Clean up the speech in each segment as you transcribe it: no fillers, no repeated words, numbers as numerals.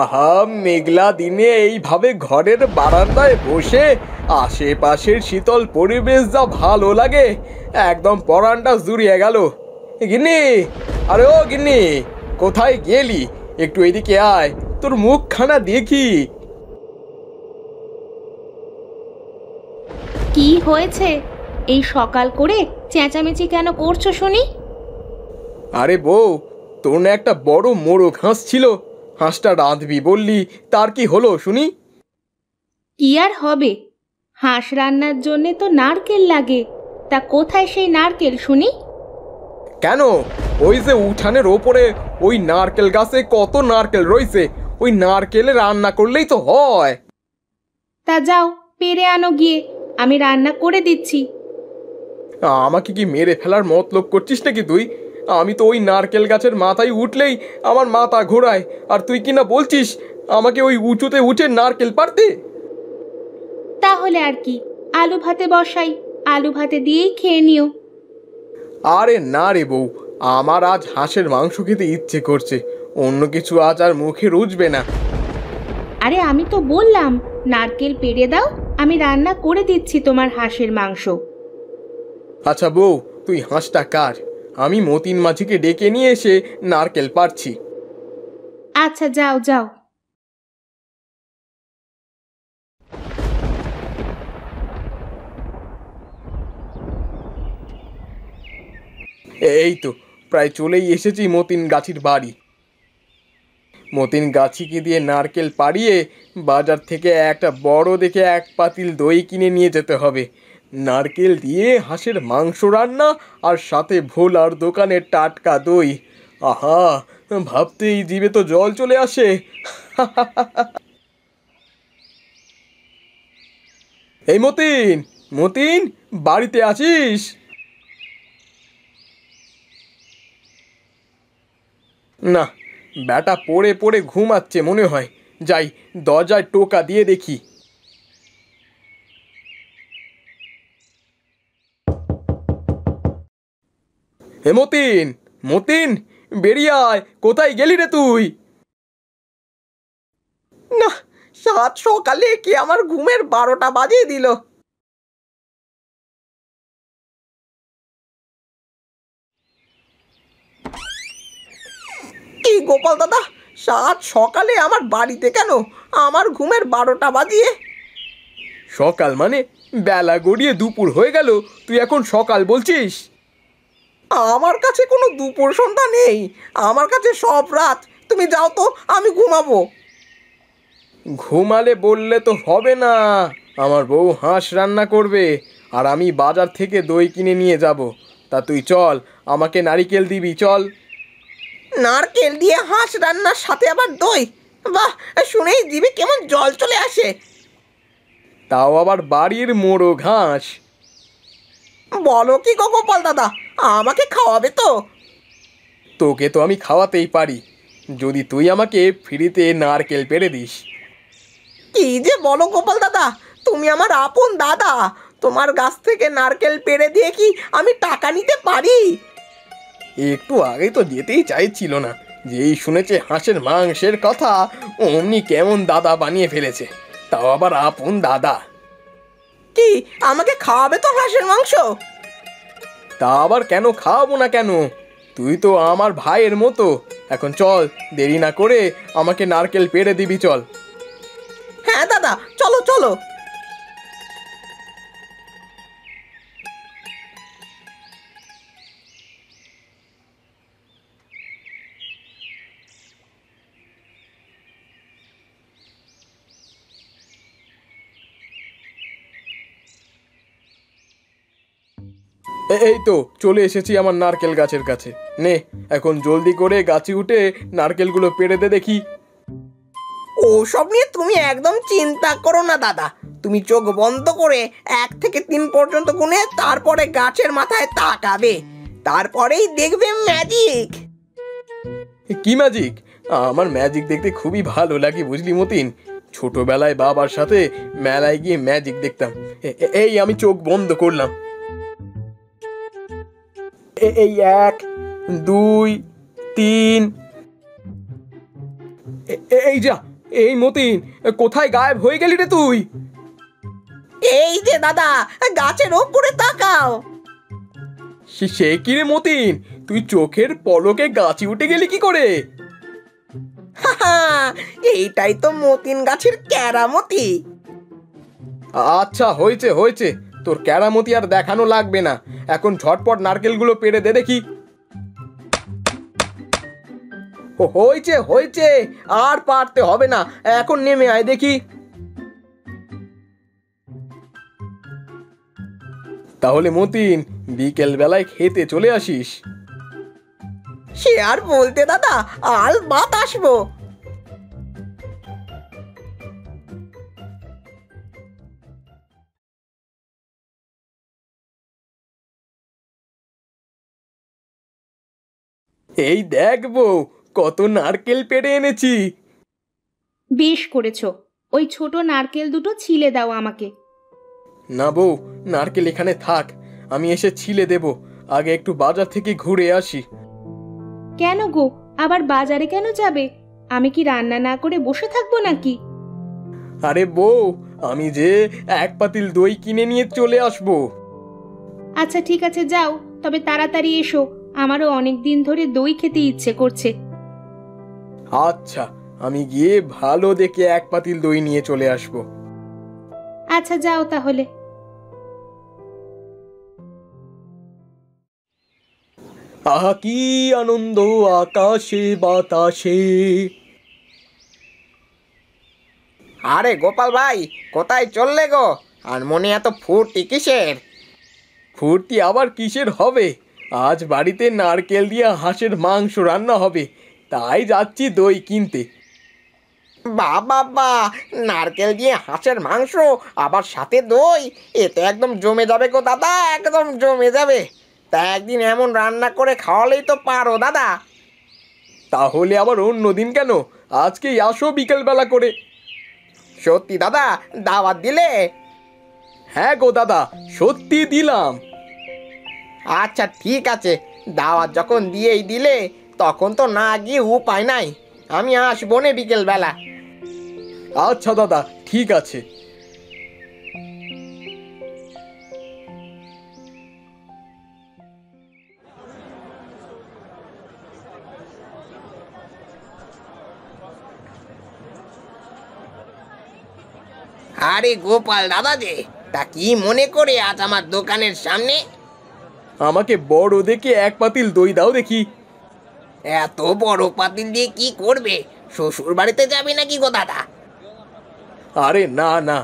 আহা, মেঘলা দিনে এইভাবে ঘরের বারান্দায় বসে আশেপাশের শীতল পরিবেশ যা ভালো লাগে, একদম পরানটা জুড়িয়ে গেল। গিন্নি, আরে ও গিন্নি, কোথায় গেলি? একটু এদিকে আয়, তোর মুখখানা দেখি। কি হয়েছে? এই সকাল করে চেঁচামেচি কেন করছো শুনি? আরে বউ, তোর না একটা বড় মোরগ হাঁস ছিল, হাঁসটা রাঁধবি বললি, তার কি হলো শুনি? কি আর হবে, হাঁস রান্নার জন্যে তো নারকেল লাগে। তা কোথায় সেই নারকেল শুনি? কেন, ওই যে উঠানের ওপরে ওই নারকেল গাছে কত নারকেল রয়েছে, ওই নারকেলে রান্না করলেই তো হয়। তা যাও পেরে আনো গিয়ে, আমি রান্না করে দিচ্ছি। আমাকে কি মেরে ফেলার মতলব করছিস নাকি তুই? আমি তো ওই নারকেল গাছের মাথায় উঠলেই আমার মাথা ঘোরায়, আর তুই কি না বলছিস আমাকে ওই উঁচুতে উঠে নারকেল পারতে? তাহলে আর কি, আলু ভাতে বসাই, আলু ভাতে দিয়েই খেয়ে নিও। আরে না রে বউ, আমার আজ হাঁসের মাংস খেতে ইচ্ছে করছে, অন্য কিছু আজ আর মুখে রুচবে না। আরে আমি তো বললাম নারকেল পেড়ে দাও, আমি রান্না করে দিচ্ছি তোমার হাঁসের মাংস। আচ্ছা বউ, তুই হাঁসটা কাট, আমি মতিন মাঝিকে ডেকে নিয়ে এসে নারকেল পারছি। আচ্ছা যাও যাও। এই তো প্রায় চলেই এসেছি মতিন গাছির বাড়ি। মতিন গাছিকে দিয়ে নারকেল পাড়িয়ে বাজার থেকে একটা বড় দেখে এক পাতিল দই কিনে নিয়ে যেতে হবে। নারকেল দিয়ে হাঁসের মাংস রান্না, আর সাথে ভোলার দোকানের টাটকা দই। আহা, ভাবতেই জিভে তো জল চলে আসে। এই মতিন, মতিন, বাড়িতে আছিস? না, ব্যাটা পড়ে পড়ে ঘুমাচ্ছে মনে হয়, যাই দরজায় টোকা দিয়ে দেখি। হে মতিন, মতিন, বেরিয়ে আয়, কোথায় গেলি রে তুই? না, সাত সকালে কি আমার ঘুমের 12টা বাজিয়ে দিল। কি গোপাল দাদা, সাত সকালে আমার বাড়িতে কেন, আমার ঘুমের 12টা বাজিয়ে? সকাল মানে বেলা গড়িয়ে দুপুর হয়ে গেল, তুই এখন সকাল বলছিস? আমার কাছে কোনো দুপুর সন্ধ্যা নেই, আমার কাছে সব রাত। তুমি যাও তো, আমি ঘুমাবো। ঘুমালে বললে তো হবে না, আমার বউ হাঁস রান্না করবে, আর আমি বাজার থেকে দই কিনে নিয়ে যাব। তা তুই চল, আমাকে নারিকেল দিবি, চল। নারকেল দিয়ে হাঁস রান্নার সাথে আবার দই? বাহ, শুনেই জিভে কেমন জল চলে আসে। তাও আবার বাড়ির মোরগ হাঁস। বলো কি গো গোপাল দাদা, আমাকে খাওয়াবে তো? তোকে তো আমি খাওয়াতেই পারি, যদি তুই আমাকে ফ্রিতে নারকেল পেড়ে দিস। কি যে বলো গোপাল দাদা, তুমি আমার আপন দাদা, তোমার গাছ থেকে নারকেল পেড়ে দিয়ে কি আমি টাকা নিতে পারি? একটু আগে তো যেতেই চাইছিল না, যেই শুনেছে হাঁসের মাংসের কথা অমনি কেমন দাদা বানিয়ে ফেলেছে, তাও আবার আপন দাদা। কি, আমাকে খাওয়াবে তো হাঁসের মাংস? তা আবার কেন খাওয়াবো না কেন, তুই তো আমার ভাইয়ের মতো। এখন চল, দেরি না করে আমাকে নারকেল পেড়ে দিবি, চল। হ্যাঁ দাদা, চলো চলো। এই তো চলে এসেছি আমার নারকেল গাছের কাছে। নে, এখন জলদি করে গাছে উঠে নারকেলগুলো পেড়ে দে দেখি। ওসব নিয়ে তুমি একদম চিন্তা করো না দাদা, তুমি চোখ বন্ধ করে 1 থেকে 3 পর্যন্ত গুনে তারপরে গাছের মাথায় তাকাবে, তারপরেই দেখবে ম্যাজিক। কি ম্যাজিক? আমার ম্যাজিক দেখতে খুবই ভালো লাগে বুঝলি মতিন, ছোটবেলায় বাবার সাথে মেলায় গিয়ে ম্যাজিক দেখতাম। এই আমি চোখ বন্ধ করলাম, এই 1, 2, 3, এই যা, এই মতিন, কোথায় গায়েব হয়ে গেলি রে তুই? এই যে দাদা, গাছের ওপরে তাকাও। সে কি রে মতিন, তুই চোখের পলকে গাছে উঠে গেলি কি করে? হাহা, এইটাই তো মতিন গাছের কেরামতি। আচ্ছা, হয়েছে হয়েছে, তোর কেরামতি আর দেখানো লাগবে না। এখন ঝটপট নারকেলগুলো পেড়ে দে দেখি। হয়েছে হয়েছে, আর পারতে হবে না, এখন নেমে আয় দেখি। তাহলে মতিন, বিকেল বেলায় খেতে চলে আসিস। সে আর বলতে দাদা, আল বাত আসবো। এই দেখ বউ, কত নারকেল পেড়ে এনেছি। বেশ করেছো। ওই ছোট নারকেল দুটো ছিলে দাও আমাকে। না বউ, নারকেল এখানে থাক, আমি এসে ছিলে দেব। আগে একটু বাজার থেকে ঘুরে আসি। কেন গো, আবার বাজারে কেন যাবে? আমি কি রান্না না করে বসে থাকবো নাকি? আরে বউ, আমি যে এক পাতিল দই কিনে নিয়ে চলে আসবো। আচ্ছা ঠিক আছে, যাও, তবে তাড়াতাড়ি এসো, আমারও অনেক দিন ধরে দই খেতে ইচ্ছে করছে। আচ্ছা, আমি গিয়ে ভালো দেখে এক পাতিল দই নিয়ে চলে আসবো। আচ্ছা যাও তাহলে। আহা কি আনন্দ আকাশে বাতাসে। আরে গোপাল ভাই, কোথায় চললে গো? আর মনে এত ফুর্তি কিসের? ফুর্তি আবার কিসের হবে? আজ বাড়িতে নারকেল দিয়ে হাঁসের মাংস রান্না হবে, তাই যাচ্ছি দই কিনতে। বাবা, নারকেল দিয়ে হাঁসের মাংস, আবার সাথে দই, এ তো একদম জমে যাবে গো দাদা, একদম জমে যাবে। তা একদিন এমন রান্না করে খাওয়ালেই তো পারো দাদা। তাহলে আবার অন্য দিন কেন, আজকেই আসো বিকেলবেলা করে। সত্যি দাদা, দাওয়াত দিলে? হ্যাঁ গো দাদা, সত্যি দিলাম। আচ্ছা ঠিক আছে, দাওয়াত যখন দিয়েই দিলে, তখন তো না গিয়ে উপায় নাই। আমি আসবো নে বিকেলবেলা। আচ্ছা দাদা, ঠিক আছে। আরে গোপাল দাদা যে, তা কি মনে করে আজ আমার দোকানের সামনে? আমাকে বড় দেখে এক পাতিল দই দাও দেখি। এত বড় পাতিল দিয়ে কি করবে? শ্বশুর বাড়িতে যাবে নাকি গো দাদা? আরে না না,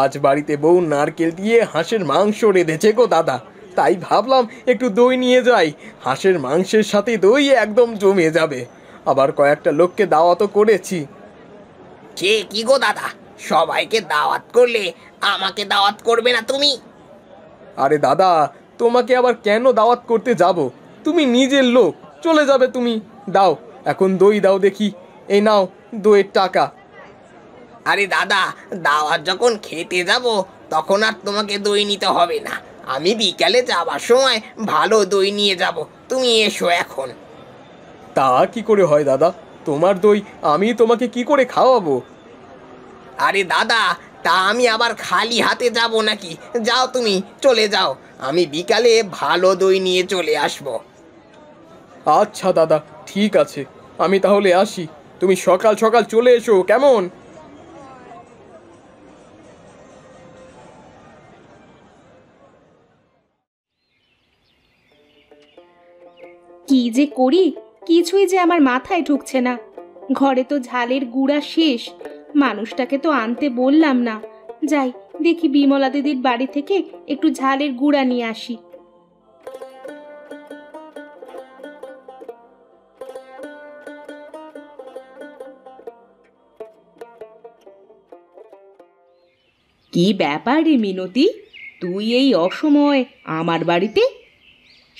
আজ বাড়িতে বউ নারকেল দিয়ে হাঁসের মাংস রেঁধেছে গো দাদা, তাই ভাবলাম একটু দই নিয়ে যাই। হাঁসের মাংসের সাথে দই একদম জমে যাবে। আবার কয়েকটা লোককে দাওয়াতও করেছি। সে কি গো দাদা, সবাইকে দাওয়াত করলে আমাকে দাওয়াত করবে না তুমি? আরে দাদা, তোমাকে আবার কেন দাওয়াত করতে যাব? তুমি নিজের লোক, চলে যাবে তুমি। দাও, এখন দই দাও দেখি। এই নাও দইয়ের টাকা। আরে দাদা, দাওয়াত যখন খেতে যাব, তখন আর তোমাকে দই নিতে হবে না। আমি বিকালে যাবার সময় ভালো দই নিয়ে যাব, তুমি এসো এখন। তা কি করে হয় দাদা? তোমার দই আমি তোমাকে কি করে খাওয়াবো? আরে দাদা, তা আমি আবার খালি হাতে যাব নাকি? যাও তুমি, চলে যাও, আমি বিকালে ভালো দই নিয়ে চলে আসবো। আচ্ছা দাদা, ঠিক আছে, আমি তাহলে আসি। তুমি সকাল সকাল চলে এসো কেমন? কি যে করি, কিছুই যে আমার মাথায় ঢুকছে না। ঘরে তো ঝালের গুঁড়া শেষ, মানুষটাকে তো আনতে বললাম না। যাই দেখি বিমলা দিদির বাড়ি থেকে একটু ঝালের গুঁড়া নিয়ে আসি। কি ব্যাপার রে মিনতি, তুই এই অসময় আমার বাড়িতে?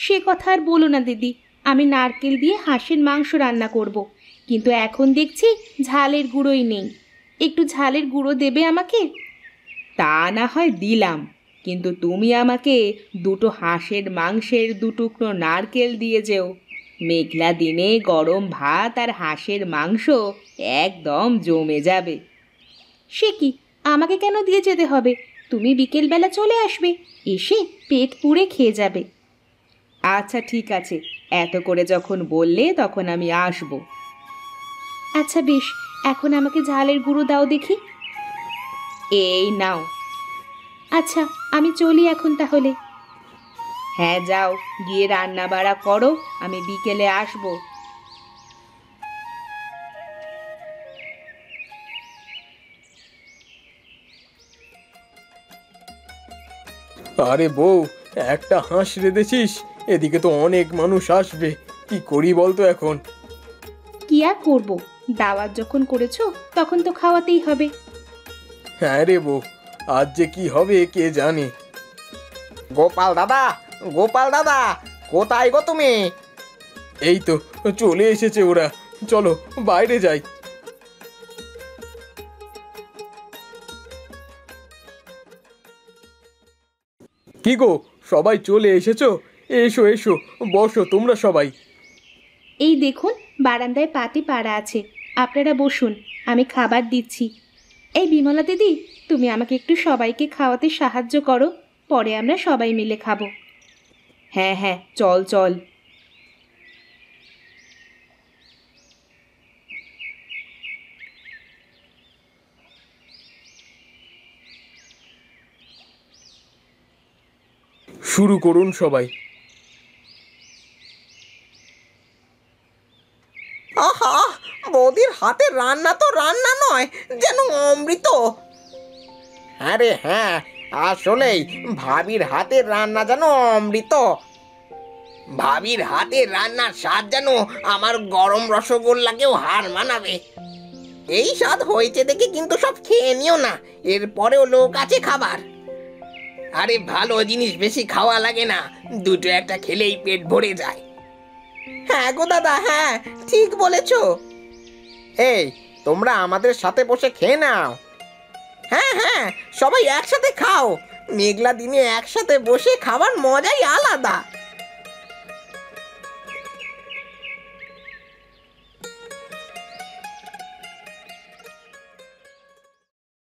সে কথা আর বলো না দিদি, আমি নারকেল দিয়ে হাঁসের মাংস রান্না করব, কিন্তু এখন দেখছি ঝালের গুঁড়োই নেই। একটু ঝালের গুঁড়ো দেবে আমাকে? তা না হয় দিলাম, কিন্তু তুমি আমাকে দুটো হাঁসের মাংসের 2 টুকরো নারকেল দিয়ে যেও। মেঘলা দিনে গরম ভাত আর হাঁসের মাংস একদম জমে যাবে। সে কি, আমাকে কেন দিয়ে যেতে হবে? তুমি বিকেলবেলা চলে আসবে, এসে পেট পুড়ে খেয়ে যাবে। আচ্ছা ঠিক আছে, এত করে যখন বললে তখন আমি আসব। আচ্ছা বেশ, এখন আমাকে ঝালের গুঁড়ো দাও দেখি। এই নাও। আচ্ছা আমি চলি এখন তাহলে। হ্যাঁ যাও, গিয়ে রান্না বাড়া করো, আমি বিকেলে আসবো। আরে বউ, একটা হাঁস রেঁধেছিস? এদিকে তো অনেক মানুষ আসবে, কি করি বলতো এখন? কি আর করবো, দাওয়াত যখন করেছো তখন তো খাওয়াতেই হবে। হ্যাঁ রে বউ, আজ যে কি হবে কে জানে। গোপাল দাদা, গোপাল দাদা, কোথায় গো তুমি? এই তো চলে এসেছে ওরা, চলো বাইরে যাই। কি গো, সবাই চলে এসেছো? এসো এসো, বসো তোমরা সবাই। এই দেখুন, বারান্দায় পাটি পাড়া আছে, আপনারা বসুন, আমি খাবার দিচ্ছি। এই বিমলা দিদি, তুমি আমাকে একটু সবাইকে খাওয়াতে সাহায্য করো, পরে আমরা সবাই মিলে খাবো। হ্যাঁ হ্যাঁ, চল চল। শুরু করুন সবাই। আহা, বৌদির হাতের রান্না তো রান্না নয়, যেন অমৃত। আরে হ্যাঁ, আসলেই ভাবির হাতের রান্না যেন অমৃত। ভাবির হাতের রান্নার স্বাদ যেন আমার গরম রসগোল্লাকেও হার মানাবে। এই স্বাদ হয়েছে দেখে কিন্তু সব খেয়ে নিও না, এরপরেও লোক আছে খাবার। আরে ভালো জিনিস বেশি খাওয়া লাগে না, দুটো একটা খেলেই পেট ভরে যায়। হ্যাঁ গো দাদা, হ্যাঁ ঠিক বলেছ। এই, তোমরা আমাদের সাথে বসে খেয়ে নাও। হ্যাঁ হ্যাঁ, সবাই একসাথে খাও, মেঘলা দিনে একসাথে বসে খাবার মজাই আলাদা।